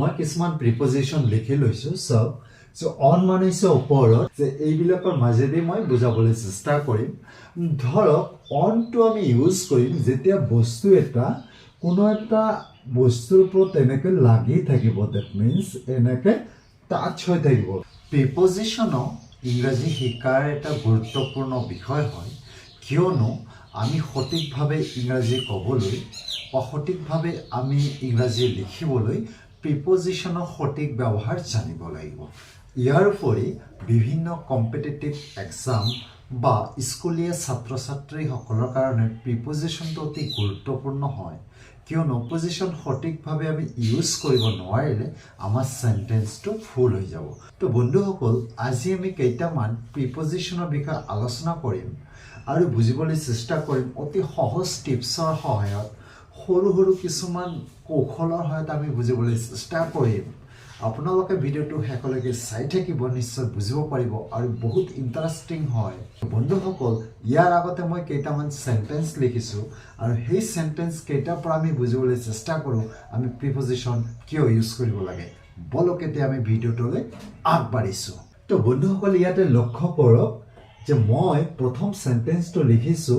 মই কিছুমান প্ৰিপজিশন লিখি লৈছো সব সো অন মানে হৈছে ওপৰত যে এইবিলাকৰ মাজেদি মই বুজাবলৈ চেষ্টা কৰিম ধৰক অনটো আমি ইউজ কৰিম যেতিয়া বস্তু এটা কোনো এটা বস্তুৰ ওপৰত এনেকৈ লাগি থাকিব দ্যাট মিন্স এনেকৈ টাচ হৈ থাকিব প্ৰিপজিশন ইংৰাজী শিকাৰ এটা গুৰুত্বপূৰ্ণ বিষয় হয় কিয়নো আমি সঠিকভাৱে ইংৰাজী ক'বলৈ বা সঠিকভাৱে আমি ইংৰাজী লিখিবলৈ প্ৰিপজিশনৰ সঠিক ব্যৱহাৰ জানিব লাগিব ইয়াৰ উপৰি বিভিন্ন কম্পিটিটিভ এক্সাম বা স্কুলীয়া ছাত্ৰ-ছাত্ৰীসকলৰ কাৰণে প্ৰিপজিশনটো অতি গুৰুত্বপূৰ্ণ হয় কিয়নো প্ৰিপজিশন সঠিকভাৱে আমি ইউজ কৰিব নোৱাৰিলে আমাৰ সেন্টেন্সটো ফুল হৈ যাব তো বন্ধুসকল আজি আমি কেইটামান প্ৰিপজিশনৰ বিষয়ে আলোচনা কৰিম আৰু বুজিবলৈ চেষ্টা কৰিম অতি সহজ টিপছৰ সহায়ত সৰু সৰু কিছুমান কৌশলৰ সহায়ত আমি বুজিবলৈ চেষ্টা কৰিম আপোনালোকে ভিডিওটো শেষলৈকে চাই থাকিব নিশ্চয় বুজিব পাৰিব আৰু বহুত ইন্টাৰেষ্টিং হয় বন্ধুসকল ইয়াৰ আগতে মই কেইটামান সেন্টেন্স লিখিছো আৰু সেই সেন্টেন্স কেইটাৰ পৰা আমি বুজিবলৈ চেষ্টা কৰোঁ আমি প্ৰিপজিশন কিয় ইউজ কৰিব লাগে বলক এতিয়া আমি ভিডিওটোলৈ আগবাঢ়িছো তো বন্ধুসকল ইয়াতে লক্ষ্য কৰক যে মই প্ৰথম সেন্টেন্সটো লিখিছো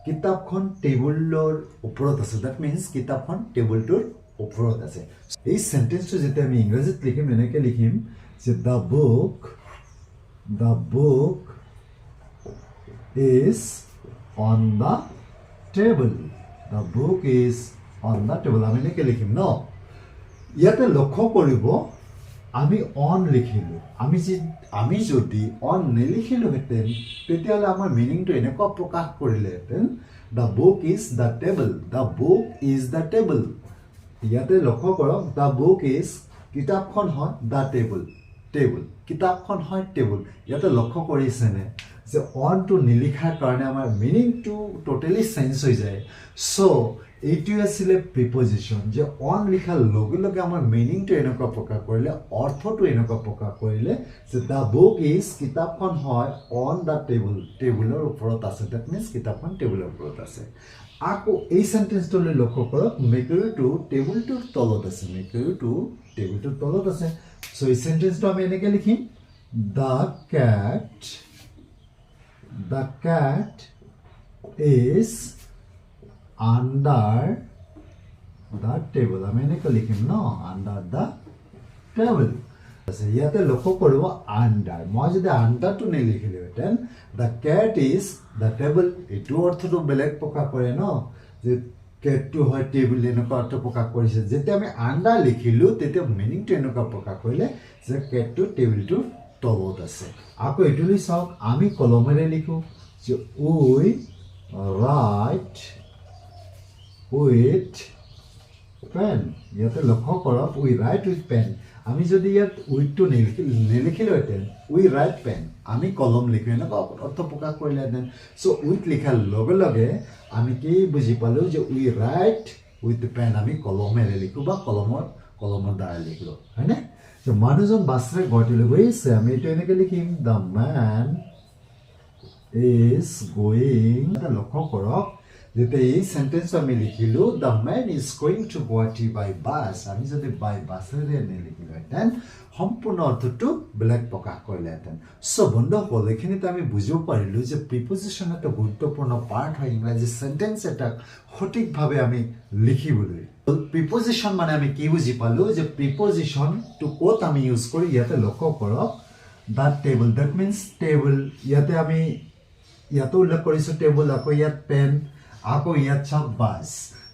কিতাপখন টেবুলৰ ওপৰত আছে দ্যাট মিন্স কিতাপখন টেবুলটোৰ ওপৰত আছে এই সেন্টেন্সটো যেতিয়া আমি ইংৰাজীত লিখিম এনেকৈ লিখিম যে the book is on the table the book is on the table আমি এনেকৈ লিখিম ন ইয়াতে লক্ষ্য কৰিব আমি অন লিখিলো আমি যদি অন নিলিখিলোহেঁতেন তেতিয়াহ'লে আমাৰ মিনিংটো এনেকুৱা প্ৰকাশ কৰিলেহেঁতেন the book is the table the book is the table ইয়াতে লক্ষ্য কৰক the book is কিতাপখন হয় the table কিতাপখন হয় টেবুল ইয়াতে লক্ষ্য কৰিছেনে যে অনটো নিলিখাৰ কাৰণে আমাৰ মিনিংটো টোটেলি চেঞ্জ হৈ যায় সো এইটো আছিল প্ৰিপজিশন যে অন লিখাৰ লগে লগে আমাৰ মিনিংটো এনেকুৱা প্ৰকাশ কৰিলে অৰ্থটো এনেকুৱা প্ৰকাশ কৰিলে যে the book is কিতাপখন হয় on the table টেবুলৰ ওপৰত আছে দ্যাট মিন্স কিতাপখন টেবুলৰ ওপৰত আছে আকৌ এই সেন্টেন্সটোলৈ লক্ষ্য কৰক মেকুৰীটো টেবুলটোৰ তলত আছে মেকুৰীটো টেবুলটোৰ তলত আছে সো এই সেন্টেন্সটো আমি এনেকৈ লিখিম the cat is under the table আমি এনেকৈ লিখিম ন under the table ইয়াতে লক্ষ্য কৰিব আন্ডাৰ মই যদি আন্ডাৰটো নিলিখিলোহেঁতেন the cat is the table এইটো অৰ্থটো বেলেগ প্ৰকাশ কৰে ন যে কেটটো হয় টেবুল এনেকুৱা অৰ্থ প্ৰকাশ কৰিছে যেতিয়া আমি আন্ডাৰ লিখিলোঁ তেতিয়া মিনিংটো এনেকুৱা প্ৰকাশ কৰিলে যে কেটটো টেবুলটোৰ তলত আছে আকৌ এইটোলৈ চাওক আমি কলমেৰে লিখোঁ যে উই ৰাইট উইথ পেন ইয়াতে লক্ষ্য কৰক উই ৰাইট উইথ পেন আমি যদি ইয়াত উইথটো নিলিখিলোহেঁতেন উই ৰাইট পেন আমি কলম লিখোঁ এনেকুৱা অৰ্থ প্ৰকাশ কৰিলেহেঁতেন চ' উইথ লিখাৰ লগে লগে আমি কি বুজি পালোঁ যে উই ৰাইট উইথ পেন আমি কলমেৰে লিখোঁ বা কলমৰ দ্বাৰা লিখিলোঁ হয়নে মানুহজন বাছেৰে গুৱাহাটীলৈ গৈছে আমি এইটো এনেকৈ লিখিম দ্য মেন ইজ গোয়িং লক্ষ্য কৰক যেতিয়া এই সেন্টেন্সটো আমি লিখিলোঁ the man is going to Guwahati by bus আমি যদি বাই বাছেৰে নিলিখিলোহেঁতেন সম্পূৰ্ণ অৰ্থটো বেলেগ প্ৰকাশ কৰিলেহেঁতেন চ' বন্ধুসকল এইখিনিতে আমি বুজিব পাৰিলোঁ যে প্ৰিপজিশন এটা গুৰুত্বপূৰ্ণ পাৰ্ট হয় ইংৰাজী সেন্টেন্স এটাক সঠিকভাৱে আমি লিখিবলৈ প্ৰিপজিশন মানে আমি কি বুজি পালোঁ যে প্ৰিপজিশনটো ক'ত আমি ইউজ কৰি ইয়াতে লক্ষ্য কৰক the table that means table ইয়াতে আমি ইয়াতো উল্লেখ কৰিছোঁ টেবুল আকৌ ইয়াত পেন আকৌ ইয়াত চাওক বাছ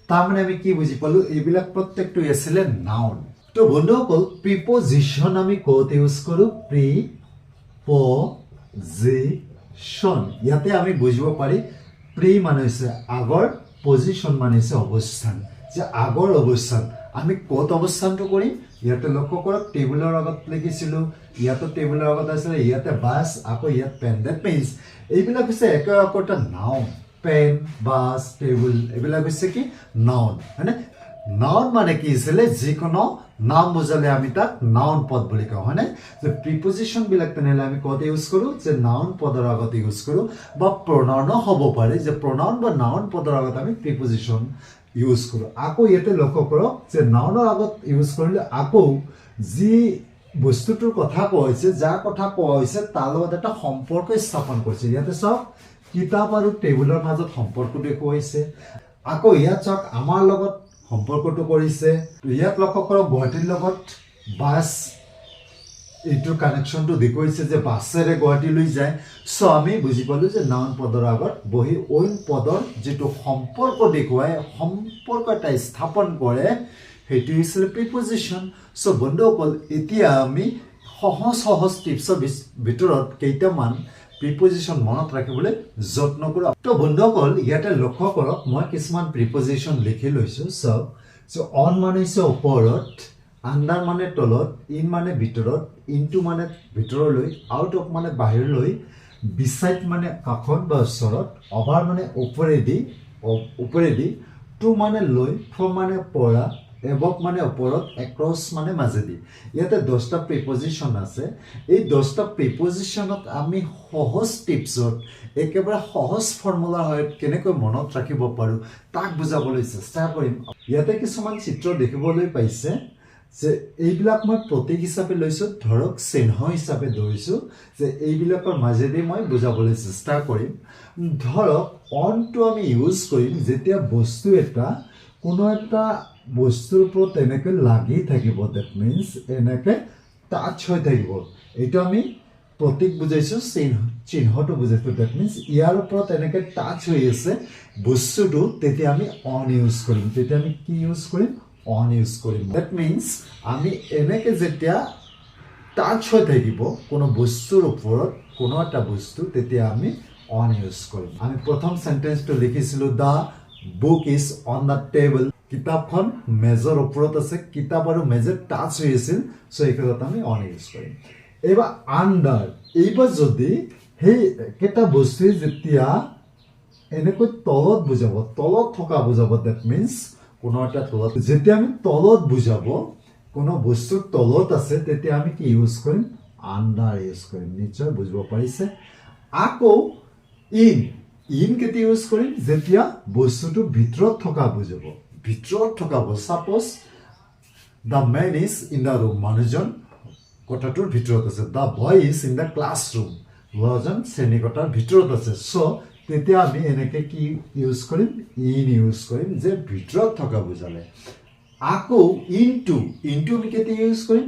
তাৰমানে আমি কি বুজি পালোঁ এইবিলাক প্ৰত্যেকটো আছিলে নাউন তো বন্ধুসকল প্ৰিপজিশন আমি ক'ত ইউজ কৰোঁ প্ৰিপজিশন ইয়াতে আমি বুজিব পাৰি প্ৰি মানে হৈছে আগৰ পজিশন মানে হৈছে অৱস্থান যে আগৰ অৱস্থান আমি ক'ত অৱস্থানটো কৰিম ইয়াতে লক্ষ্য কৰক টেবুলৰ আগত লিখিছিলোঁ ইয়াতো টেবুলৰ আগত আছিলে ইয়াতে বাছ আকৌ ইয়াত পেন দ্যাট মিন্স এইবিলাক হৈছে একে একোটা নাউন পেন বাছ টেবুল এইবিলাক হৈছে কি নাউন হয়নে নাউন মানে কি আছিলে যিকোনো নাম বুজালে আমি তাক নাউন পদ বুলি কওঁ হয়নে যে প্ৰিপজিশনবিলাক তেনেহ'লে আমি ক'ত ইউজ কৰোঁ যে নাউন পদৰ আগত ইউজ কৰোঁ বা প্ৰনাউনো হ'ব পাৰে যে প্ৰনাউন বা নাউন পদৰ আগত আমি প্ৰিপজিশন ইউজ কৰোঁ আকৌ ইয়াতে লক্ষ্য কৰক যে নাউনৰ আগত ইউজ কৰিলে আকৌ যি বস্তুটোৰ কথা কোৱা হৈছে যাৰ কথা কোৱা হৈছে তাৰ লগত এটা সম্পৰ্ক স্থাপন কৰিছে ইয়াতে চাওক কিতাপ আৰু টেবুলৰ মাজত সম্পৰ্ক দেখুৱাইছে আকৌ ইয়াত চাওক আমাৰ লগত সম্পৰ্কটো কৰিছে ইয়াত লক্ষ্য কৰক গুৱাহাটীৰ লগত বাছ এইটো কানেকশ্যনটো দেখুৱাইছে যে বাছেৰে গুৱাহাটীলৈ যায় সো আমি বুজি পালোঁ যে নাউন পদৰ আগত বহি অইন পদৰ যিটো সম্পৰ্ক দেখুৱায় সম্পৰ্ক এটা স্থাপন কৰে সেইটো হৈছিল প্ৰিপজিশ্যন সো বন্ধুসকল এতিয়া আমি সহজ সহজ টিপছৰ ভিতৰত কেইটামান প্ৰিপজিশ্যন মনত ৰাখিবলৈ যত্ন কৰোঁ তো বন্ধুসকল ইয়াতে লক্ষ্য কৰক মই কিছুমান প্ৰিপজিশ্যন লিখি লৈছোঁ চাওক সো অন মানে হৈছে ওপৰত আণ্ডাৰ মানে তলত ইন মানে ভিতৰত ইনটু মানে ভিতৰলৈ আউট অফ মানে বাহিৰলৈ বিসাইড মানে কাষত বা ওচৰত অভাৰ মানে ওপৰেদি টু মানে লৈ ফ্ৰম মানে পৰা এবভ মানে ওপৰত এক্ৰছ মানে মাজেদি ইয়াতে 10টা প্ৰিপজিশ্যন আছে এই 10টা প্ৰিপজিশ্যনত আমি সহজ টিপছত একেবাৰে সহজ ফৰ্মুলাৰ সহায়ত কেনেকৈ মনত ৰাখিব পাৰোঁ তাক বুজাবলৈ চেষ্টা কৰিম ইয়াতে কিছুমান চিত্ৰ দেখিবলৈ পাইছে যে এইবিলাক মই প্ৰতীক হিচাপে লৈছোঁ ধৰক চিহ্ন হিচাপে ধৰিছোঁ যে এইবিলাকৰ মাজেদি মই বুজাবলৈ চেষ্টা কৰিম ধৰক অনটো আমি ইউজ কৰিম যেতিয়া বস্তু এটা কোনো এটা বস্তুৰ ওপৰত এনেকৈ লাগি থাকিব ডেট মিনছ এনেকৈ টাচ হৈ থাকিব এইটো আমি প্ৰতীক বুজাইছোঁ চিহ্নটো বুজাইছোঁ ডেট মিনছ ইয়াৰ ওপৰত এনেকৈ টাচ হৈ আছে বস্তুটো তেতিয়া আমি অন ইউজ কৰিম তেতিয়া আমি কি ইউজ কৰিম অন ইউজ কৰিম ডেট মিনছ আমি এনেকৈ যেতিয়া টাচ হৈ থাকিব কোনো বস্তুৰ ওপৰত কোনো এটা বস্তু তেতিয়া আমি অন ইউজ কৰিম আমি প্ৰথম সেন্টেন্সটো লিখিছিলোঁ the book is on the table কিতাপখন মেজৰ ওপৰত আছে কিতাপ আৰু মেজৰ টাচ হৈ আছিল সো এই ক্ষেত্ৰত আমি অন ইউজ কৰিম এইবাৰ আণ্ডাৰ এইবাৰ যদি সেই কেইটা বস্তুৱে যেতিয়া এনেকৈ তলত বুজাব তলত থকা বুজাব ডেট মিনছ কোনো এটা তলত যেতিয়া আমি তলত বুজাব কোনো বস্তুৰ তলত আছে তেতিয়া আমি কি ইউজ কৰিম আণ্ডাৰ ইউজ কৰিম নিশ্চয় বুজিব পাৰিছে আকৌ ইন কেতিয়া ইউজ কৰিম যেতিয়া বস্তুটো ভিতৰত থকা বুজাব ভিতৰত থকা suppose the man is in the room মানুহজন কোঠাটোৰ ভিতৰত আছে the boy is in the classroom ল'ৰাজন শ্ৰেণীকোঠাৰ ভিতৰত আছে চ' তেতিয়া আমি এনেকৈ কি ইউজ কৰিম ইন ইউজ কৰিম যে ভিতৰত থকা বুজালে আকৌ ইনটু আমি কেতিয়া ইউজ কৰিম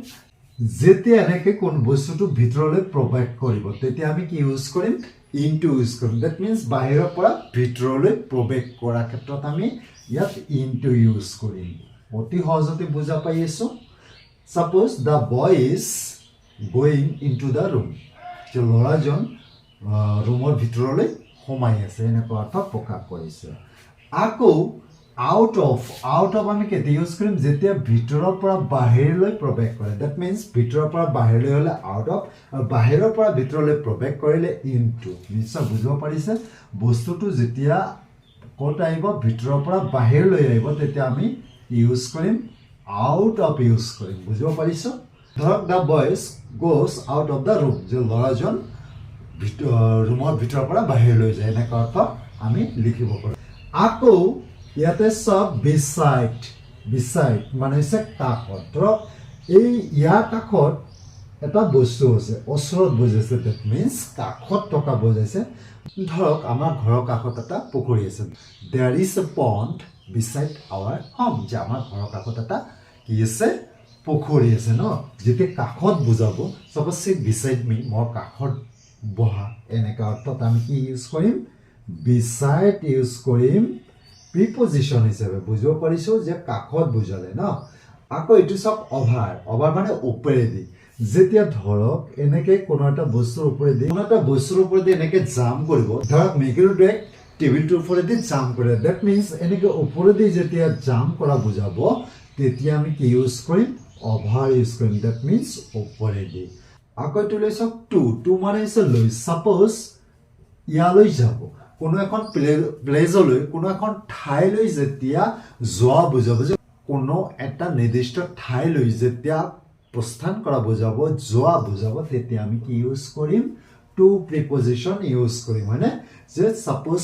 যেতিয়া এনেকৈ কোন বস্তুটো ভিতৰলৈ প্ৰৱেশ কৰিব তেতিয়া আমি কি ইউজ কৰিম ইনটু ইউজ কৰিম ডেট মিনছ বাহিৰৰ পৰা ভিতৰলৈ প্ৰৱেশ কৰাৰ ক্ষেত্ৰত আমি ইয়াত ইনটু ইউজ কৰিম অতি সহজতে বুজা পাই আছোঁ suppose the boy is going into the room যে ল'ৰাজন ৰুমৰ ভিতৰলৈ সোমাই আছে এনেকুৱা অৰ্থ প্ৰকাশ কৰিছে আকৌ আউট অফ আমি কেতিয়া ইউজ কৰিম যেতিয়া ভিতৰৰ পৰা বাহিৰলৈ প্ৰৱেশ কৰে ডেট মিনছ ভিতৰৰ পৰা বাহিৰলৈ হ'লে আউট অফ আৰু বাহিৰৰ পৰা ভিতৰলৈ প্ৰৱেশ কৰিলে ইনটু নিশ্চয় বুজিব পাৰিছে বস্তুটো যেতিয়া ক'ত আহিব ভিতৰৰ পৰা বাহিৰলৈ আহিব তেতিয়া আমি ইউজ কৰিম আউট অফ ইউজ কৰিম বুজিব পাৰিছোঁ ধৰক the boys goes out of the room যে ল'ৰাজন ৰুমৰ ভিতৰৰ পৰা বাহিৰলৈ যায় এনেকুৱা অৰ্থ আমি লিখিব পাৰোঁ আকৌ ইয়াতে চব বিচাইড মানে হৈছে কাষত ধৰক এই ইয়াৰ কাষত এটা বস্তু আছে ওচৰত বুজাইছে ডেট মিনছ কাষত থকা বুজাইছে ধৰক আমাৰ ঘৰৰ কাষত এটা পুখুৰী আছে দেয়াৰ ইজ এ পণ্ড বিচাইড আৱাৰ হোম যে আমাৰ ঘৰৰ কাষত এটা কি আছে পুখুৰী আছে ন যেতিয়া কাষত বুজাব চাপ'জ চিট বিচাইড মি মোৰ কাষত বহা এনেকুৱা অৰ্থত আমি কি ইউজ কৰিম বিচাইড ইউজ কৰিম প্ৰিপজিশ্যন হিচাপে বুজিব পাৰিছোঁ যে কাষত বুজালে ন আকৌ এইটো চাওক অভাৰ মানে ওপৰেদি যেতিয়া ধৰক এনেকৈ কোনো এটা বস্তুৰ ওপৰেদি এনেকৈ জাম্প কৰিব ধৰক মেকুৰীটোৱে টেবিলটোৰ ওপৰেদি জাম্প কৰে ডেট মিনছ এনেকৈ ওপৰেদি যেতিয়া জাম্প কৰা বুজাব তেতিয়া আমি কি ইউজ কৰিম অভাৰ ইউজ কৰিম ডেট মিনছ ওপৰেদি আকৌ এইটো লৈ চাওক টু মানে হৈছে লৈ ছাপ'জ ইয়ালৈ যাব কোনো এখন প্লেজলৈ কোনো এখন ঠাইলৈ যেতিয়া যোৱা বুজাব যে কোনো এটা নিৰ্দিষ্ট ঠাইলৈ যেতিয়া প্ৰস্থান কৰা বুজাব যোৱা বুজাব তেতিয়া আমি কি ইউজ কৰিম টু প্ৰিপজিশ্যন ইউজ কৰিম হয়নে যে ছাপ'জ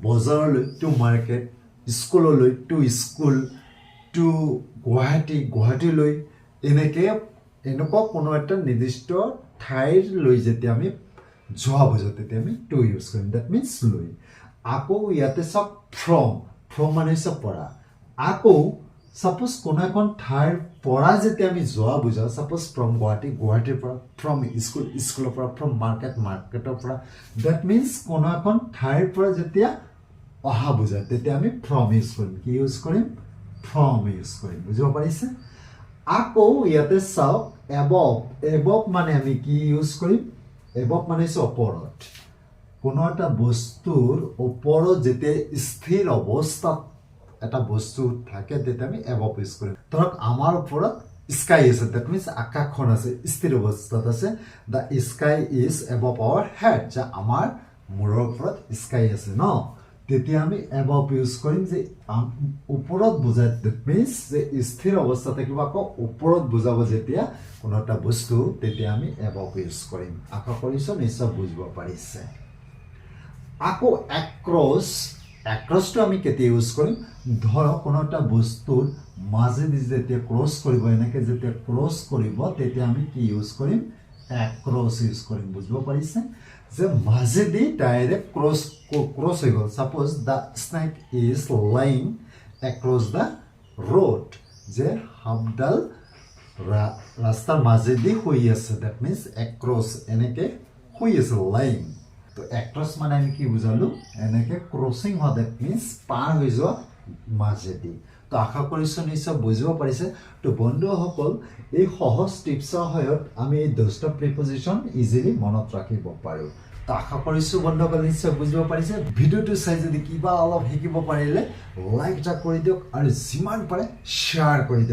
বজাৰলৈ টু মাৰ্কেট স্কুললৈ টু স্কুল টু গুৱাহাটীলৈ এনেকুৱা কোনো এটা নিৰ্দিষ্ট ঠাইলৈ যেতিয়া আমি যোৱা বুজাওঁ তেতিয়া আমি টু ইউজ কৰিম ডেট মিনছ লৈ আকৌ ইয়াতে চাওক ফ্ৰম মানে হৈছে পৰা আকৌ সাপোজ কোনো এখন ঠাইৰ পৰা যেতিয়া আমি যোৱা বুজাওঁ সাপোজ ফ্ৰম গুৱাহাটীৰ পৰা ফ্ৰম স্কুলৰ পৰা ফ্ৰম মাৰ্কেটৰ পৰা ডেট মিনছ কোনো এখন ঠাইৰ পৰা যেতিয়া অহা বুজায় তেতিয়া আমি ফ্ৰম ইউজ কৰিম কি ইউজ কৰিম ফ্ৰম ইউজ কৰিম বুজিব পাৰিছে আকৌ ইয়াতে চাওক এবভ মানে আমি কি ইউজ কৰিম এবভ মানে হৈছে ওপৰত কোনো এটা বস্তুৰ ওপৰত যেতিয়া স্থিৰ অৱস্থাত এটা বস্তু থাকে তেতিয়া আমি এবভ ইউজ কৰিম ধৰক আমাৰ ওপৰত স্কাই আছে ডেট মিনছ আকাশখন আছে স্থিৰ অৱস্থাত আছে the sky is above our head যে আমাৰ মূৰৰ ওপৰত স্কাই আছে ন তেতিয়া আমি এবভ ইউজ কৰিম যে ওপৰত বুজায় ডেট মিনছ যে স্থিৰ অৱস্থা থাকিব আকৌ ওপৰত বুজাব যেতিয়া কোনো এটা বস্তু তেতিয়া আমি এবভ ইউজ কৰিম আশা কৰিছোঁ নিশ্চয় বুজিব পাৰিছে আকৌ এক্ৰছটো আমি কেতিয়া ইউজ কৰিম ধৰক কোনো এটা বস্তুৰ মাজেদি যেতিয়া ক্ৰছ কৰিব এনেকৈ যেতিয়া ক্ৰছ কৰিব তেতিয়া আমি কি ইউজ কৰিম এক্ৰছ ইউজ কৰিম বুজিব পাৰিছে যে মাজেদি ডাইৰেক্ট ক্ৰছ হৈ গ'ল suppose the snack is lying across the road যে সাপডাল ৰাস্তাৰ মাজেদি শুই আছে ডেট মিনছ এক্ৰছ এনেকৈ শুই আছে লাইং তো এক্ৰছ মানে আমি কি বুজালো এনেকৈ ক্ৰছিং হোৱা ডেট মিনছ পাৰ হৈ যোৱা মাজেদি তো আশা কৰিছোঁ নিশ্চয় বুজিব পাৰিছে তো বন্ধুসকল এই সহজ টিপছৰ সহায়ত আমি এই 10টা প্ৰিপজিশ্যন ইজিলি মনত ৰাখিব পাৰোঁ তো আশা কৰিছোঁ বন্ধুসকল নিশ্চয় বুজিব পাৰিছে ভিডিঅ'টো চাই যদি কিবা অলপ শিকিব পাৰিলে লাইক এটা কৰি দিয়ক আৰু যিমান পাৰে শ্বেয়াৰ কৰি দিয়ক